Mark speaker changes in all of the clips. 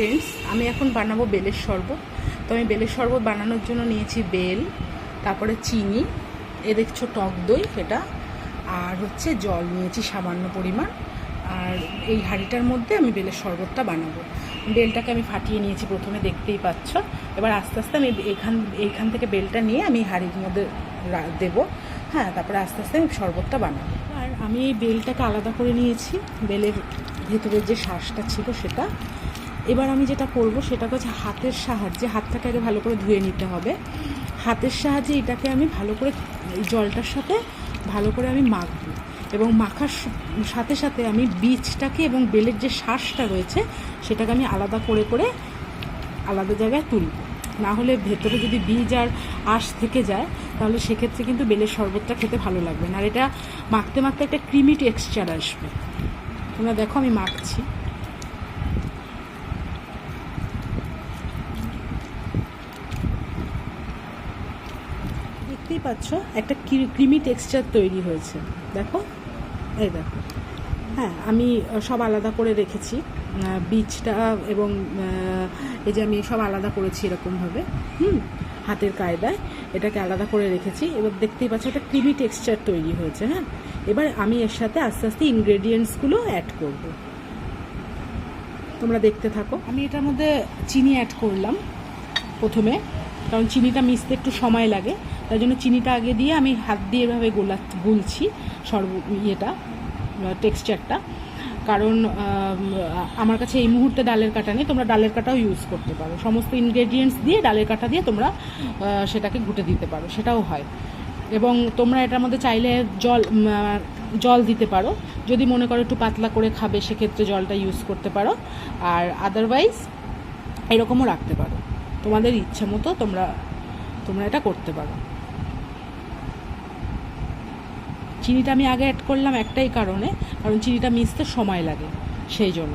Speaker 1: Friends, আমি এখন বানাবো বেলের শরবত। তো আমি বেলের শরবত বানানোর জন্য নিয়েছি বেল, তারপরে চিনি, এ দেখছো টক দই এটা, আর হচ্ছে জল নিয়েছি সামান্য পরিমাণ। আর এই হাঁড়িটার মধ্যে আমি বেলের শরবতটা বানাবো। বেলটাকে আমি ফাটিয়ে নিয়েছি প্রথমে, দেখতেই পাচ্ছ। এবার আস্তে আস্তে আমি এইখান থেকে বেলটা নিয়ে আমি হাঁড়ির মধ্যে দেবো। হ্যাঁ, তারপরে আস্তে আস্তে আমি শরবতটা বানাবো। আর আমি এই বেলটাকে আলাদা করে নিয়েছি, বেলের ভেতরের যে শ্বাসটা ছিল সেটা। এবার আমি যেটা করব সেটা হচ্ছে হাতের সাহায্যে, হাতটাকে আগে ভালো করে ধুয়ে নিতে হবে। হাতের সাহায্যে এটাকে আমি ভালো করে জলটার সাথে ভালো করে আমি মাখবো, এবং মাখার সাথে সাথে আমি বীজটাকে এবং বেলের যে শ্বাসটা রয়েছে সেটাকে আমি আলাদা করে করে আলাদা জায়গায় তুলব। না হলে ভেতরে যদি বীজ আর আঁশ থেকে যায় তাহলে সেক্ষেত্রে কিন্তু বেলের শরবতটা খেতে ভালো লাগবে না। আর এটা মাখতে মাখতে একটা ক্রিমি টেক্সচার আসবে। তোমরা দেখো আমি মাখছি। দেখতেই পাচ্ছ একটা ক্রিমি টেক্সচার তৈরি হয়েছে, দেখো, এই দেখো। হ্যাঁ, আমি সব আলাদা করে রেখেছি, বীজটা এবং এই যে আমি সব আলাদা করেছি এরকমভাবে, হাতের কায়দায় এটাকে আলাদা করে রেখেছি। এবার দেখতেই পাচ্ছ একটা ক্রিমি টেক্সচার তৈরি হয়েছে। হ্যাঁ, এবার আমি এর সাথে আস্তে আস্তে ইনগ্রেডিয়েন্টসগুলো অ্যাড করব, তোমরা দেখতে থাকো। আমি এটার মধ্যে চিনি অ্যাড করলাম প্রথমে, কারণ চিনিটা মিশতে একটু সময় লাগে, তাই জন্য চিনিটা আগে দিয়ে আমি হাত দিয়ে এভাবে গুলছি ইয়েটা, টেক্সচারটা। কারণ আমার কাছে এই মুহূর্তে ডালের কাঁটা নেই, তোমরা ডালের কাঁটাও ইউজ করতে পারো। সমস্ত ইনগ্রেডিয়েন্টস দিয়ে ডালের কাঁটা দিয়ে তোমরা সেটাকে ঘুটে দিতে পারো, সেটাও হয়। এবং তোমরা এটার মধ্যে চাইলে জল দিতে পারো, যদি মনে করো একটু পাতলা করে খাবে সেক্ষেত্রে জলটা ইউজ করতে পারো। আর আদারওয়াইজ এরকমও রাখতে পারো, তোমাদের ইচ্ছে মতো তোমরা এটা করতে পারো। চিনিটা আমি আগে অ্যাড করলাম একটাই কারণ চিনিটা মিশতে সময় লাগে, সেই জন্য।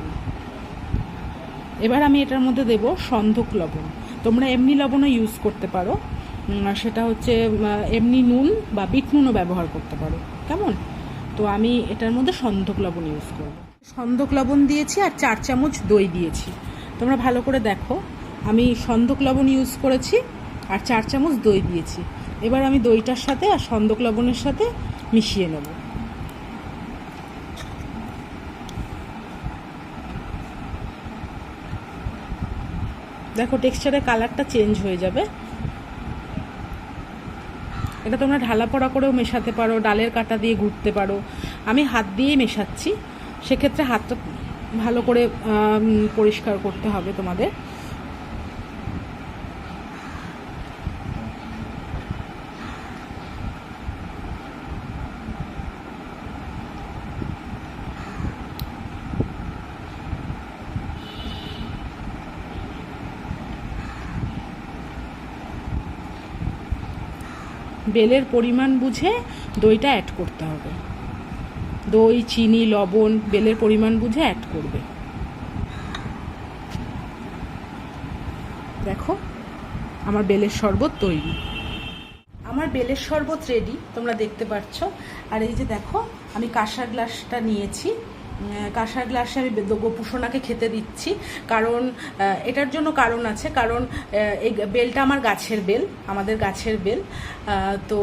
Speaker 1: এবার আমি এটার মধ্যে দেব সন্ধক লবণ। তোমরা এমনি লবণও ইউজ করতে পারো, সেটা হচ্ছে এমনি নুন বা বিট নুনও ব্যবহার করতে পারো, কেমন? তো আমি এটার মধ্যে সন্ধক লবণ ইউজ করব। সন্ধক লবণ দিয়েছি আর 4 চামচ দই দিয়েছি। তোমরা ভালো করে দেখো, আমি সন্ধক লবণ ইউজ করেছি আর 4 চামচ দই দিয়েছি। এবার আমি দইটার সাথে আর সন্ধক লবণের সাথে মিশিয়ে নেব। দেখো টেক্সচারের কালারটা চেঞ্জ হয়ে যাবে। এটা তোমরা ঢালা পড়া করেও মেশাতে পারো, ডালের কাঁটা দিয়ে ঘুরতে পারো। আমি হাত দিয়েই মেশাচ্ছি, সেক্ষেত্রে হাতটা ভালো করে পরিষ্কার করতে হবে তোমাদের। বেলের পরিমাণ বুঝে দইটা অ্যাড করতে হবে। দই, চিনি, লবণ বেলের পরিমাণ বুঝে অ্যাড করবে। দেখো আমার বেলের শরবত তৈরি। আমার বেলের শরবত রেডি, তোমরা দেখতে পাচ্ছ। আর এই যে দেখো আমি কাঁসার গ্লাসটা নিয়েছি, কাঁসার গ্লাসে আমি গোপুসোনাকে খেতে দিচ্ছি। কারণ এটার জন্য কারণ আছে, কারণ এই বেলটা আমার গাছের বেল, আমাদের গাছের বেল। তো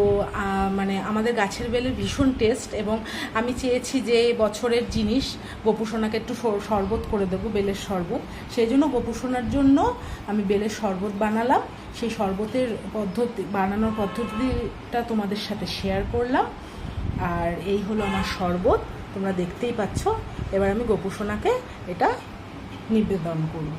Speaker 1: মানে আমাদের গাছের বেলের ভীষণ টেস্ট, এবং আমি চেয়েছি যে বছরের জিনিস গোপুসোনাকে একটু শরবত করে দেবো, বেলের শরবত। সেই জন্য গোপুসোনার জন্য আমি বেলের শরবত বানালাম। সেই শরবতের বানানোর পদ্ধতিটা তোমাদের সাথে শেয়ার করলাম। আর এই হলো আমার শরবত, তোমরা দেখতেই পাচ্ছ। এবার আমি গোপুসোনাকে এটা নিবেদন করব।